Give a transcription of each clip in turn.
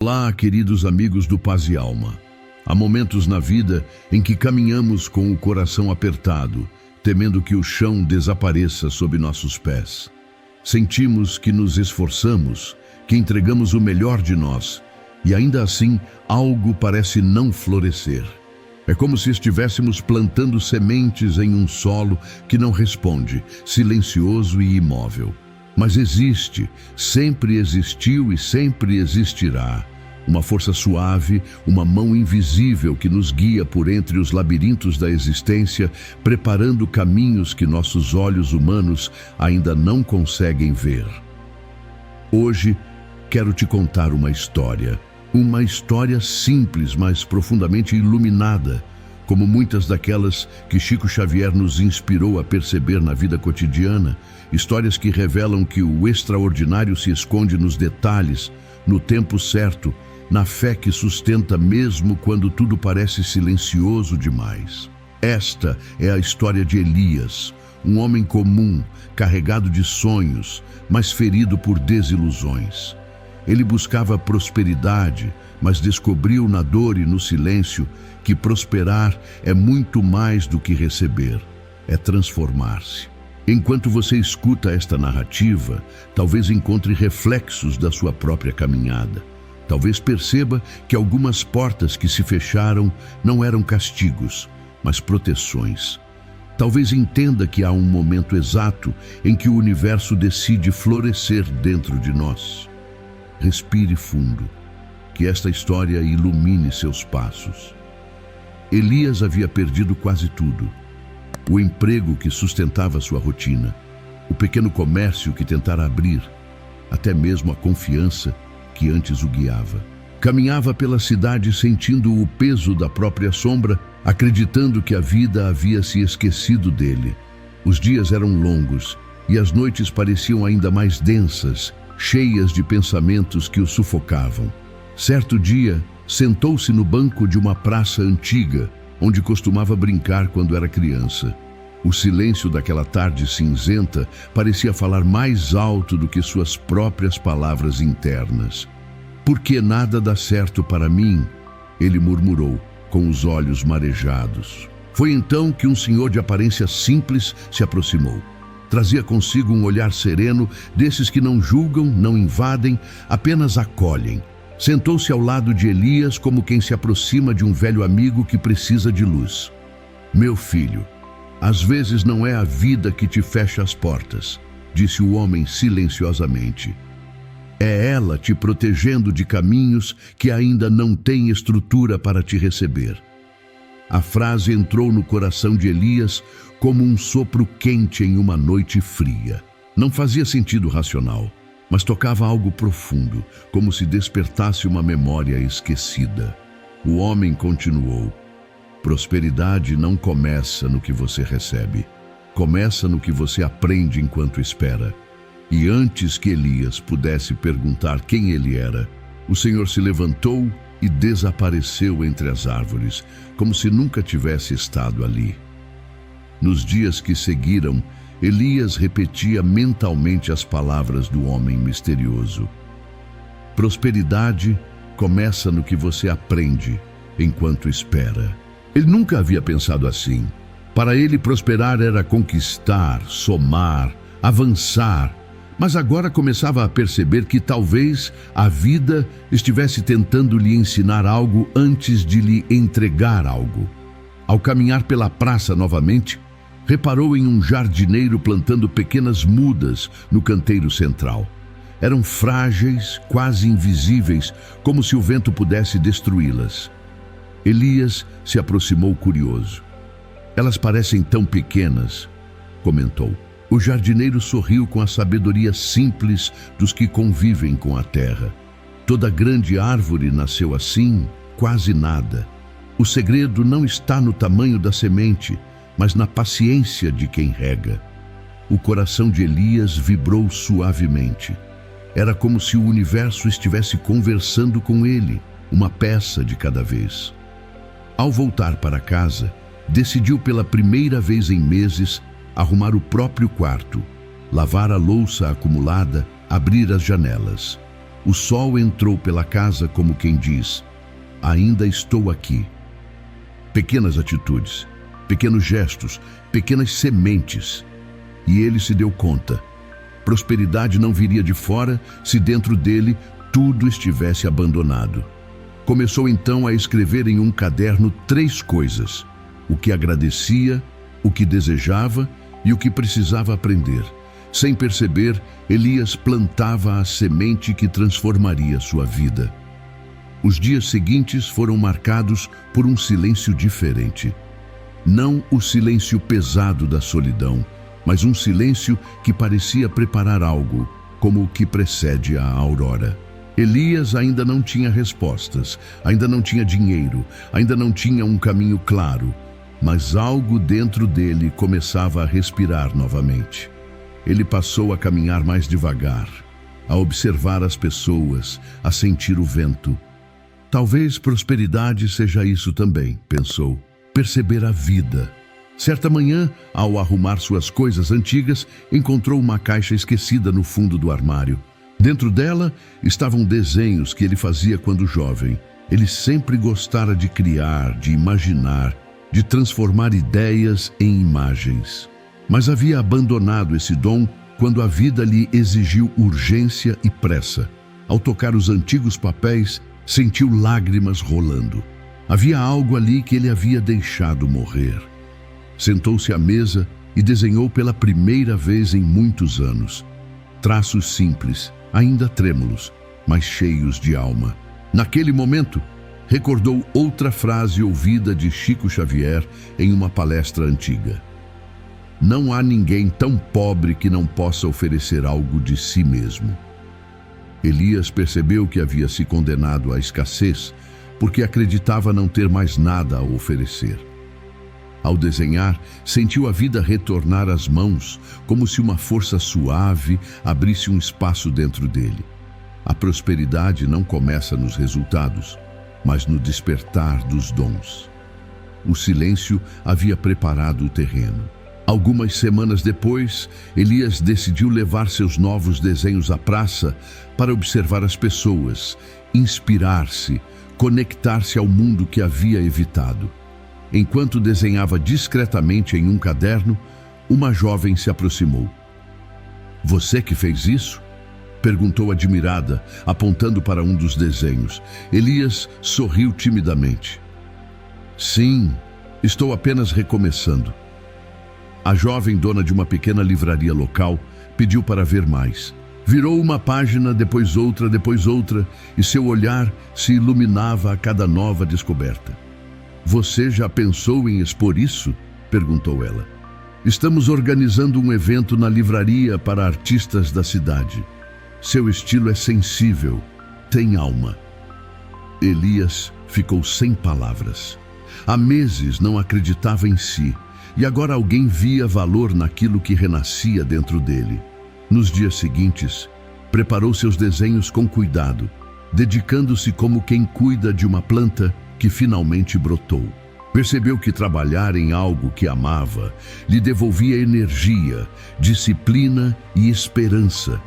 Olá, queridos amigos do Paz e Alma. Há momentos na vida em que caminhamos com o coração apertado, temendo que o chão desapareça sob nossos pés. Sentimos que nos esforçamos, que entregamos o melhor de nós, e ainda assim algo parece não florescer. É como se estivéssemos plantando sementes em um solo que não responde, silencioso e imóvel. Mas existe, sempre existiu e sempre existirá. Uma força suave, uma mão invisível que nos guia por entre os labirintos da existência, preparando caminhos que nossos olhos humanos ainda não conseguem ver. Hoje, quero te contar uma história simples, mas profundamente iluminada, como muitas daquelas que Chico Xavier nos inspirou a perceber na vida cotidiana, histórias que revelam que o extraordinário se esconde nos detalhes, no tempo certo, na fé que sustenta mesmo quando tudo parece silencioso demais. Esta é a história de Elias, um homem comum, carregado de sonhos, mas ferido por desilusões. Ele buscava prosperidade, mas descobriu na dor e no silêncio que prosperar é muito mais do que receber, é transformar-se. Enquanto você escuta esta narrativa, talvez encontre reflexos da sua própria caminhada. Talvez perceba que algumas portas que se fecharam não eram castigos, mas proteções. Talvez entenda que há um momento exato em que o universo decide florescer dentro de nós. Respire fundo, que esta história ilumine seus passos. Elias havia perdido quase tudo. O emprego que sustentava sua rotina, o pequeno comércio que tentara abrir, até mesmo a confiança que antes o guiava. Caminhava pela cidade sentindo o peso da própria sombra, acreditando que a vida havia se esquecido dele. Os dias eram longos e as noites pareciam ainda mais densas, cheias de pensamentos que o sufocavam. Certo dia, sentou-se no banco de uma praça antiga, onde costumava brincar quando era criança. O silêncio daquela tarde cinzenta parecia falar mais alto do que suas próprias palavras internas. "Por que nada dá certo para mim?" ele murmurou, com os olhos marejados. Foi então que um senhor de aparência simples se aproximou. Trazia consigo um olhar sereno, desses que não julgam, não invadem, apenas acolhem. Sentou-se ao lado de Elias como quem se aproxima de um velho amigo que precisa de luz. "Meu filho, às vezes não é a vida que te fecha as portas", disse o homem silenciosamente. "É ela te protegendo de caminhos que ainda não têm estrutura para te receber." A frase entrou no coração de Elias como um sopro quente em uma noite fria. Não fazia sentido racional, mas tocava algo profundo, como se despertasse uma memória esquecida. O homem continuou: "Prosperidade não começa no que você recebe, começa no que você aprende enquanto espera." E antes que Elias pudesse perguntar quem ele era, o Senhor se levantou e desapareceu entre as árvores, como se nunca tivesse estado ali. Nos dias que seguiram, Elias repetia mentalmente as palavras do homem misterioso. Prosperidade começa no que você aprende enquanto espera. Ele nunca havia pensado assim. Para ele, prosperar era conquistar, somar, avançar, mas agora começava a perceber que talvez a vida estivesse tentando lhe ensinar algo antes de lhe entregar algo. Ao caminhar pela praça novamente, reparou em um jardineiro plantando pequenas mudas no canteiro central. Eram frágeis, quase invisíveis, como se o vento pudesse destruí-las. Elias se aproximou curioso. "Elas parecem tão pequenas", comentou. O jardineiro sorriu com a sabedoria simples dos que convivem com a terra. "Toda grande árvore nasceu assim, quase nada. O segredo não está no tamanho da semente, mas na paciência de quem rega." O coração de Elias vibrou suavemente. Era como se o universo estivesse conversando com ele, uma peça de cada vez. Ao voltar para casa, decidiu pela primeira vez em meses arrumar o próprio quarto, lavar a louça acumulada, abrir as janelas. o sol entrou pela casa como quem diz: ainda estou aqui. Pequenas atitudes, pequenos gestos, pequenas sementes. E ele se deu conta. Prosperidade não viria de fora se dentro dele tudo estivesse abandonado. Começou então a escrever em um caderno 3 coisas: o que agradecia, o que desejava e o que precisava aprender. Sem perceber, Elias plantava a semente que transformaria sua vida. Os dias seguintes foram marcados por um silêncio diferente. Não o silêncio pesado da solidão, mas um silêncio que parecia preparar algo, como o que precede a aurora. Elias ainda não tinha respostas, ainda não tinha dinheiro, ainda não tinha um caminho claro, mas algo dentro dele começava a respirar novamente. Ele passou a caminhar mais devagar, a observar as pessoas, a sentir o vento. Talvez prosperidade seja isso também, pensou, perceber a vida. Certa manhã, ao arrumar suas coisas antigas, encontrou uma caixa esquecida no fundo do armário. Dentro dela estavam desenhos que ele fazia quando jovem. Ele sempre gostara de criar, de imaginar, de transformar ideias em imagens. Mas havia abandonado esse dom quando a vida lhe exigiu urgência e pressa. Ao tocar os antigos papéis, sentiu lágrimas rolando. Havia algo ali que ele havia deixado morrer. Sentou-se à mesa e desenhou pela primeira vez em muitos anos. Traços simples, ainda trêmulos, mas cheios de alma. Naquele momento, recordou outra frase ouvida de Chico Xavier em uma palestra antiga: não há ninguém tão pobre que não possa oferecer algo de si mesmo. Elias percebeu que havia se condenado à escassez porque acreditava não ter mais nada a oferecer. Ao desenhar, sentiu a vida retornar às mãos, como se uma força suave abrisse um espaço dentro dele. A prosperidade não começa nos resultados, mas no despertar dos dons. O silêncio havia preparado o terreno. Algumas semanas depois, Elias decidiu levar seus novos desenhos à praça para observar as pessoas, inspirar-se, conectar-se ao mundo que havia evitado. Enquanto desenhava discretamente em um caderno, uma jovem se aproximou. Você que fez isso? Perguntou admirada, apontando para um dos desenhos. Elias sorriu timidamente. Sim, estou apenas recomeçando. A jovem dona de uma pequena livraria local pediu para ver mais. Virou uma página, depois outra, e seu olhar se iluminava a cada nova descoberta. Você já pensou em expor isso? Perguntou ela. Estamos organizando um evento na livraria para artistas da cidade. Seu estilo é sensível, tem alma. Elias ficou sem palavras. Há meses não acreditava em si, e agora alguém via valor naquilo que renascia dentro dele. Nos dias seguintes, preparou seus desenhos com cuidado, dedicando-se como quem cuida de uma planta que finalmente brotou. Percebeu que trabalhar em algo que amava lhe devolvia energia, disciplina e esperança.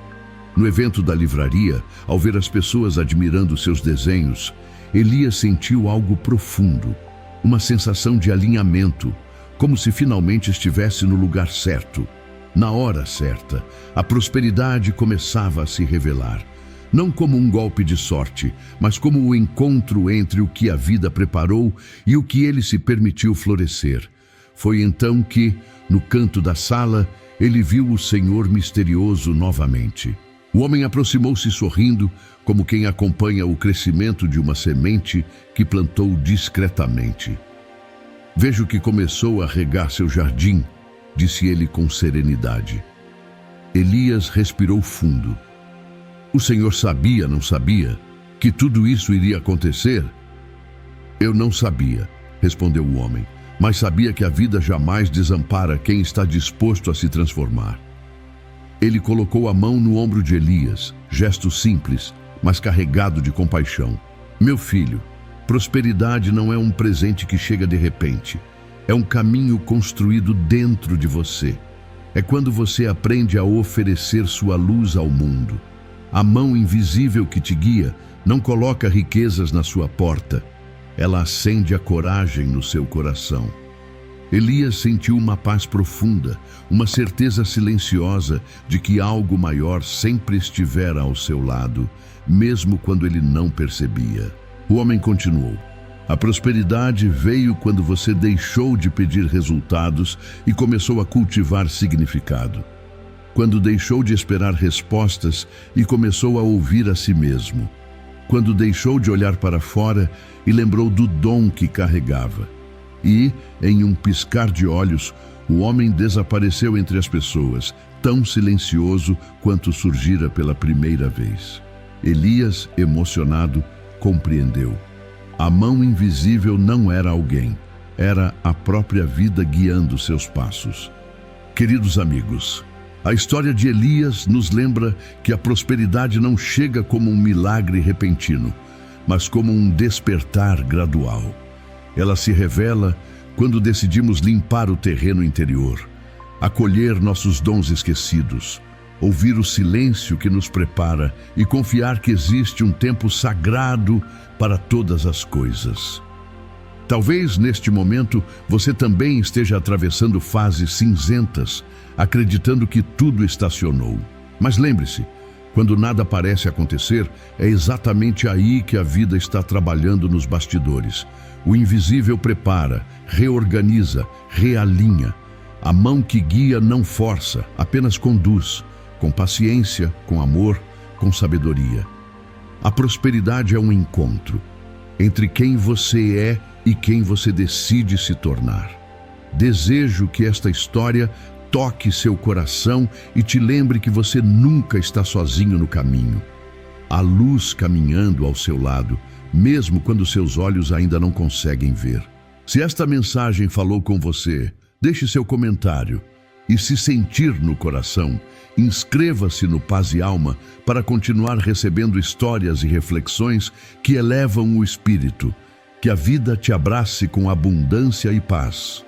No evento da livraria, ao ver as pessoas admirando seus desenhos, Elias sentiu algo profundo, uma sensação de alinhamento, como se finalmente estivesse no lugar certo. Na hora certa, a prosperidade começava a se revelar. Não como um golpe de sorte, mas como o encontro entre o que a vida preparou e o que ele se permitiu florescer. Foi então que, no canto da sala, ele viu o Senhor misterioso novamente. O homem aproximou-se sorrindo, como quem acompanha o crescimento de uma semente que plantou discretamente. Vejo que começou a regar seu jardim, disse ele com serenidade. Elias respirou fundo. O Senhor sabia, não sabia, que tudo isso iria acontecer? Eu não sabia, respondeu o homem, mas sabia que a vida jamais desampara quem está disposto a se transformar. Ele colocou a mão no ombro de Elias, gesto simples, mas carregado de compaixão. Meu filho, prosperidade não é um presente que chega de repente. É um caminho construído dentro de você. É quando você aprende a oferecer sua luz ao mundo. A mão invisível que te guia não coloca riquezas na sua porta. Ela acende a coragem no seu coração. Elias sentiu uma paz profunda, uma certeza silenciosa de que algo maior sempre estivera ao seu lado, mesmo quando ele não percebia. O homem continuou: a prosperidade veio quando você deixou de pedir resultados e começou a cultivar significado. Quando deixou de esperar respostas e começou a ouvir a si mesmo. Quando deixou de olhar para fora e lembrou do dom que carregava. E, em um piscar de olhos, o homem desapareceu entre as pessoas, tão silencioso quanto surgira pela primeira vez. Elias, emocionado, compreendeu. A mão invisível não era alguém, era a própria vida guiando seus passos. Queridos amigos, a história de Elias nos lembra que a prosperidade não chega como um milagre repentino, mas como um despertar gradual. Ela se revela quando decidimos limpar o terreno interior, acolher nossos dons esquecidos, ouvir o silêncio que nos prepara e confiar que existe um tempo sagrado para todas as coisas. Talvez neste momento você também esteja atravessando fases cinzentas, acreditando que tudo estacionou. Mas lembre-se, quando nada parece acontecer, é exatamente aí que a vida está trabalhando nos bastidores. O invisível prepara, reorganiza, realinha. A mão que guia não força, apenas conduz, com paciência, com amor, com sabedoria. A prosperidade é um encontro entre quem você é e quem você decide se tornar. Desejo que esta história toque seu coração e te lembre que você nunca está sozinho no caminho. Há luz caminhando ao seu lado, mesmo quando seus olhos ainda não conseguem ver. Se esta mensagem falou com você, deixe seu comentário. E se sentir no coração, inscreva-se no Paz e Alma para continuar recebendo histórias e reflexões que elevam o espírito. Que a vida te abrace com abundância e paz.